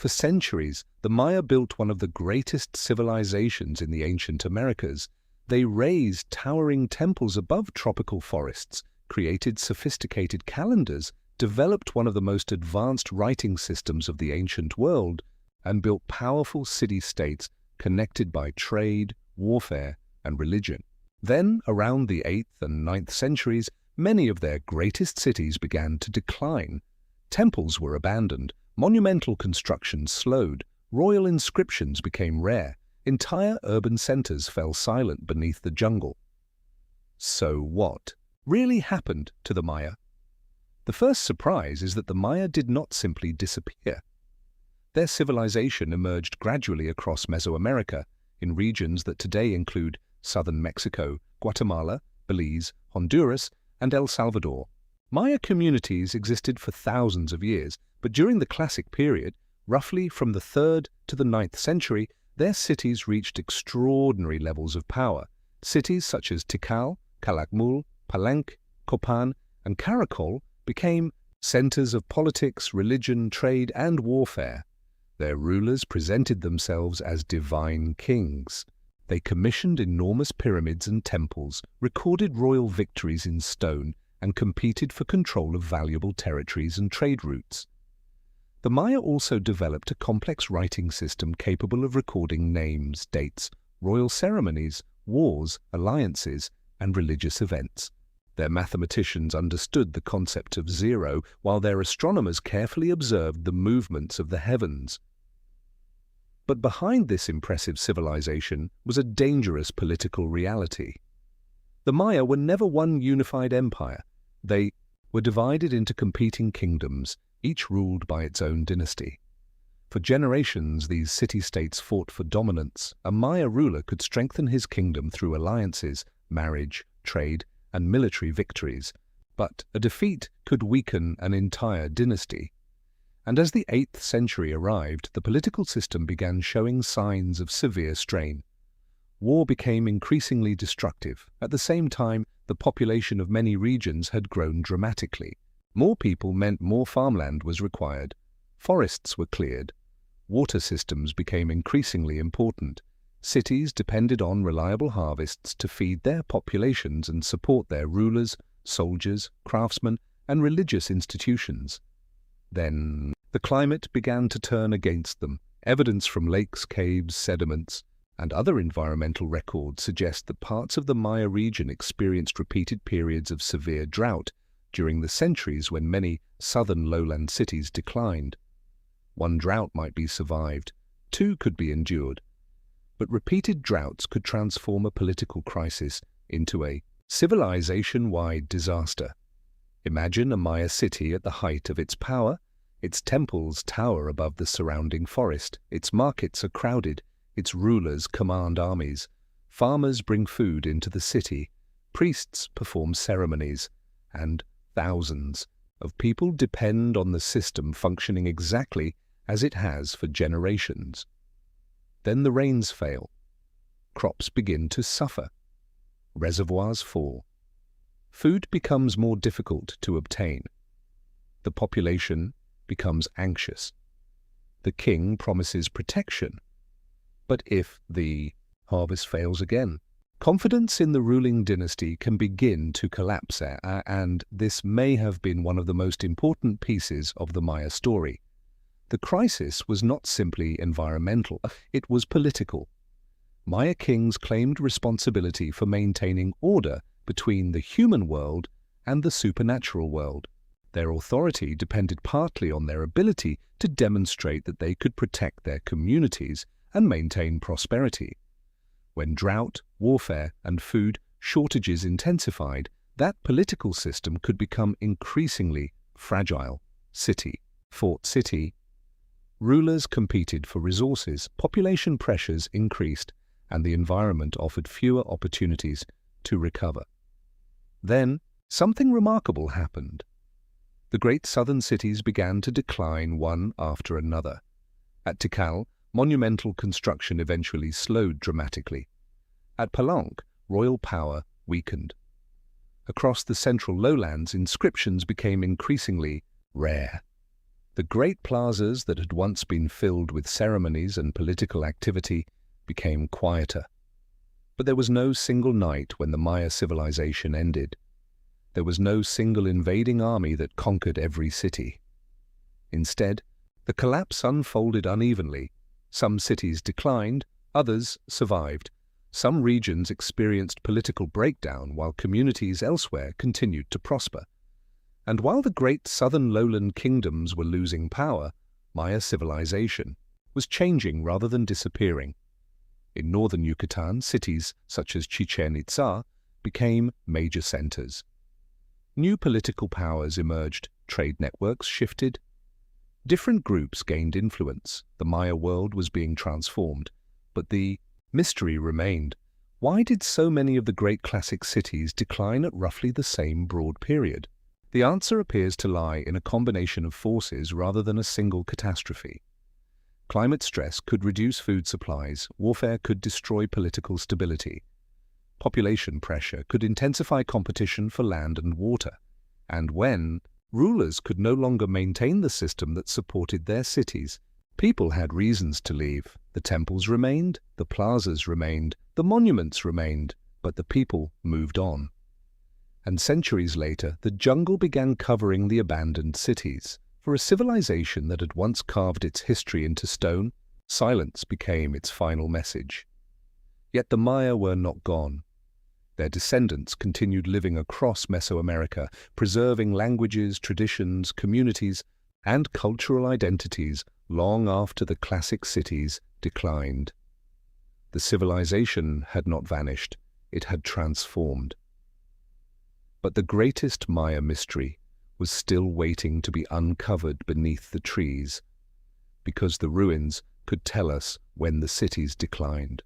For centuries, the Maya built one of the greatest civilizations in the ancient Americas. They raised towering temples above tropical forests, created sophisticated calendars, developed one of the most advanced writing systems of the ancient world, and built powerful city-states connected by trade, warfare, and religion. Then, around the 8th and 9th centuries, many of their greatest cities began to decline. Temples were abandoned, monumental construction slowed, royal inscriptions became rare, entire urban centers fell silent beneath the jungle. So what really happened to the Maya? The first surprise is that the Maya did not simply disappear. Their civilization emerged gradually across Mesoamerica, in regions that today include southern Mexico, Guatemala, Belize, Honduras, and El Salvador. Maya communities existed for thousands of years, but during the Classic period, roughly from the 3rd to the 9th century, their cities reached extraordinary levels of power. Cities such as Tikal, Calakmul, Palenque, Copan, and Caracol became centers of politics, religion, trade, and warfare. Their rulers presented themselves as divine kings. They commissioned enormous pyramids and temples, recorded royal victories in stone, and competed for control of valuable territories and trade routes. The Maya also developed a complex writing system capable of recording names, dates, royal ceremonies, wars, alliances, and religious events. Their mathematicians understood the concept of zero, while their astronomers carefully observed the movements of the heavens. But behind this impressive civilization was a dangerous political reality. The Maya were never one unified empire. They were divided into competing kingdoms, each ruled by its own dynasty. For generations, these city-states fought for dominance. A Maya ruler could strengthen his kingdom through alliances, marriage, trade, and military victories, but a defeat could weaken an entire dynasty. And as the 8th century arrived, the political system began showing signs of severe strain. War became increasingly destructive. At the same time, the population of many regions had grown dramatically. More people meant more farmland was required. Forests were cleared. Water systems became increasingly important. Cities depended on reliable harvests to feed their populations and support their rulers, soldiers, craftsmen, and religious institutions. Then, the climate began to turn against them. Evidence from lakes, caves, sediments, and other environmental records suggest that parts of the Maya region experienced repeated periods of severe drought during the centuries when many southern lowland cities declined. One drought might be survived, two could be endured, but repeated droughts could transform a political crisis into a civilization-wide disaster. Imagine a Maya city at the height of its power. Its temples tower above the surrounding forest, its markets are crowded, its rulers command armies, farmers bring food into the city, priests perform ceremonies, and thousands of people depend on the system functioning exactly as it has for generations. Then the rains fail. Crops begin to suffer. Reservoirs fall. Food becomes more difficult to obtain. The population becomes anxious. The king promises protection. But if the harvest fails again, confidence in the ruling dynasty can begin to collapse, and this may have been one of the most important pieces of the Maya story. The crisis was not simply environmental, it was political. Maya kings claimed responsibility for maintaining order between the human world and the supernatural world. Their authority depended partly on their ability to demonstrate that they could protect their communities and maintain prosperity. When drought, warfare, and food shortages intensified, that political system could become increasingly fragile. City fought city. Rulers competed for resources, population pressures increased, and the environment offered fewer opportunities to recover. Then, something remarkable happened. The great southern cities began to decline one after another. At Tikal, monumental construction eventually slowed dramatically. At Palenque, royal power weakened. Across the central lowlands, inscriptions became increasingly rare. The great plazas that had once been filled with ceremonies and political activity became quieter. But there was no single night when the Maya civilization ended. There was no single invading army that conquered every city. Instead, the collapse unfolded unevenly. Some cities declined, others survived. Some regions experienced political breakdown while communities elsewhere continued to prosper. And while the great southern lowland kingdoms were losing power, Maya civilization was changing rather than disappearing. In northern Yucatan, cities such as Chichen Itza became major centers. New political powers emerged, trade networks shifted. Different groups gained influence. The Maya world was being transformed, but the mystery remained. Why did so many of the great classic cities decline at roughly the same broad period? The answer appears to lie in a combination of forces rather than a single catastrophe. Climate stress could reduce food supplies, warfare could destroy political stability. Population pressure could intensify competition for land and water. And when rulers could no longer maintain the system that supported their cities, people had reasons to leave. The temples remained, the plazas remained, the monuments remained, but the people moved on. And centuries later, the jungle began covering the abandoned cities. For a civilization that had once carved its history into stone, silence became its final message. Yet the Maya were not gone. Their descendants continued living across Mesoamerica, preserving languages, traditions, communities, and cultural identities long after the classic cities declined. The civilization had not vanished, it had transformed. But the greatest Maya mystery was still waiting to be uncovered beneath the trees, because the ruins could tell us when the cities declined.